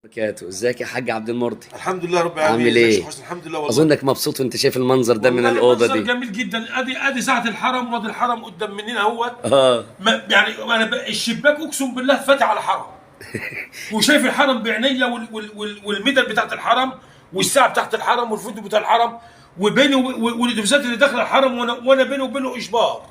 بركاته. ازيك يا حاج عبد المرضي؟ الحمد لله رب العالمين. عامل ايه؟ الحمد لله والله. اظنك مبسوط وانت شايف المنظر ده من الاوضه منظر دي. جميل جدا. ادي ساعه الحرم، وادي الحرم قدام مننا اهوت. اه يعني انا الشباك اقسم بالله فاتح على الحرم وشايف الحرم بعينيا والميدان بتاعت الحرم والساعه بتاعت الحرم والفندق بتاع الحرم وبيني والاتوبيسات اللي داخله الحرم وانا بيني وبينه اشبار.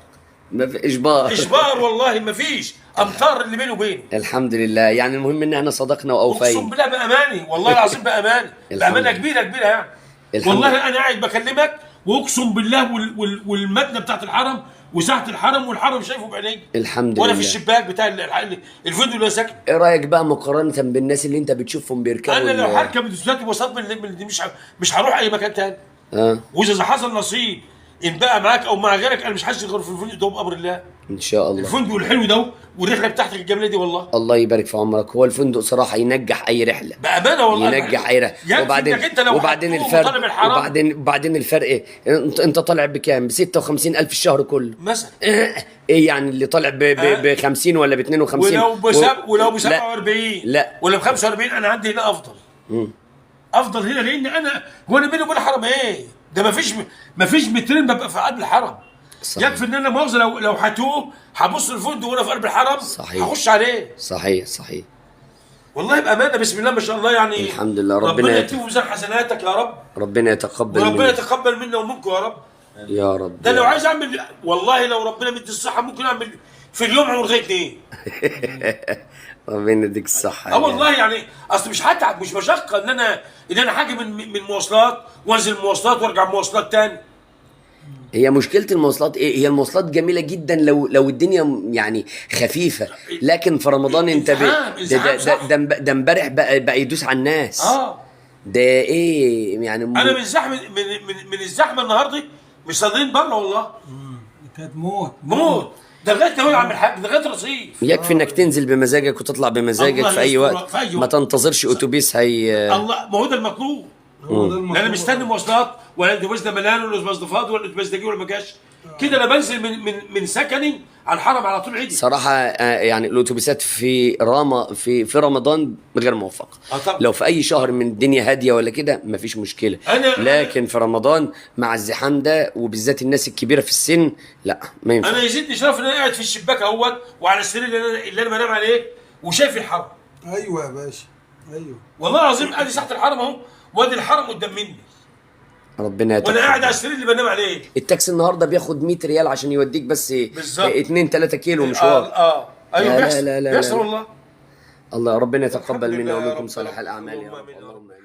ما في اجبار. اشبار والله ما فيش امتار اللي بيني وبينه. الحمد لله، يعني المهم ان احنا صدقنا اقسم واوفينا. بالله باماني، والله العظيم باماني بامانه كبيره كبيره يعني. والله انا قاعد بكلمك واقسم بالله والمدنه بتاعت الحرم وساعه الحرم والحرم شايفه بعيني. الحمد لله. وانا في الشباك بتاع الفندق اللي انا ساكن. ايه رايك بقى مقارنه بالناس اللي انت بتشوفهم بيركبوا انا لو هركب الاتوبيسات وبساط من دي مش هروح اي مكان تاني. واذا حصل نصيب ان بقى معاك او مع غيرك انا مش هشتغل غير في الفندق ده بامر الله. ان شاء الله. الفندق الحلو ده والرحله بتاعتك الجميله دي والله. الله يبارك في عمرك. هو الفندق صراحه ينجح اي رحله بامانه والله. ينجح اي رحله. وبعدين الفرق وبعدين الفرق ايه؟ انت طالع بكام؟ ب 56,000 الشهر كله مثلا. ايه يعني اللي طالع ب 50 ولا ب 52 ولو ب 47 لا ولا ب 45 انا عندي هنا افضل. افضل هنا لان انا بيني وبين الحرم ايه؟ ده ما فيش مترين ببقى في قلب الحرم. صحيح. يكفي ان انا مؤاخذه لو هتوه هبص الفندق وانا في قلب الحرم. صحيح. هخش عليه. صحيح والله بامانه بسم الله ما شاء الله يعني. الحمد لله. ربنا يكتب ميزان حسناتك يا رب. ربنا يتقبل وربنا يتقبل منا ومنكم يا رب. يا رب. ده لو عايز اعمل والله لو ربنا مدي الصحه ممكن اعمل في اليوم عمر لغايه 2. ربنا يديك الصحه. والله يعني اصل مش هتعب، مش مشقه ان انا حاجه من مواصلات وانزل مواصلات وارجع مواصلات تاني. هي مشكلة المواصلات ايه؟ هي المواصلات جميلة جدا لو الدنيا يعني خفيفة، لكن في رمضان انت ده امبارح بقى يدوس على الناس. ده ايه يعني؟ انا من زحمة من الزحمة النهارده مش صادقين بره والله. كانت موت. ده لغايه كمان يا عم الحاج، ده لغايه رصيف. يكفي انك تنزل بمزاجك وتطلع بمزاجك في اي وقت. ما تنتظرش اتوبيس الله، ما هو ده المطلوب. لا انا مستني مواصلات ولا الاتوبيس ده ملان ولا الاتوبيس ده فاضي ولا الاتوبيس ده جه ولا ما جاش. كده انا بنزل من سكني على الحرم على طول عيدي. صراحه يعني الاتوبيسات في في رمضان غير موفقه. لو في اي شهر من الدنيا هاديه ولا كده مفيش مشكله، لكن في رمضان مع الزحام ده وبالذات الناس الكبيره في السن لا ما ينفعش. انا يزيدني شرف ان انا قاعد في الشباك اهوت وعلى السرير اللي انا بنام عليه وشايف الحرم. ايوه يا باشا ايوه والله العظيم. ادي ساحه الحرم اهو وادي الحرم قدام مني. ربنا يتقبل. وانا قاعد على السرير اللي بنام عليه. التاكسي النهارده بياخد 100 ريال عشان يوديك بس 2 3 كيلو مشوار. ايوه لا بيحصل والله. الله ربنا يتقبل منا ومنكم صالح الاعمال يا رب. اللهم امين.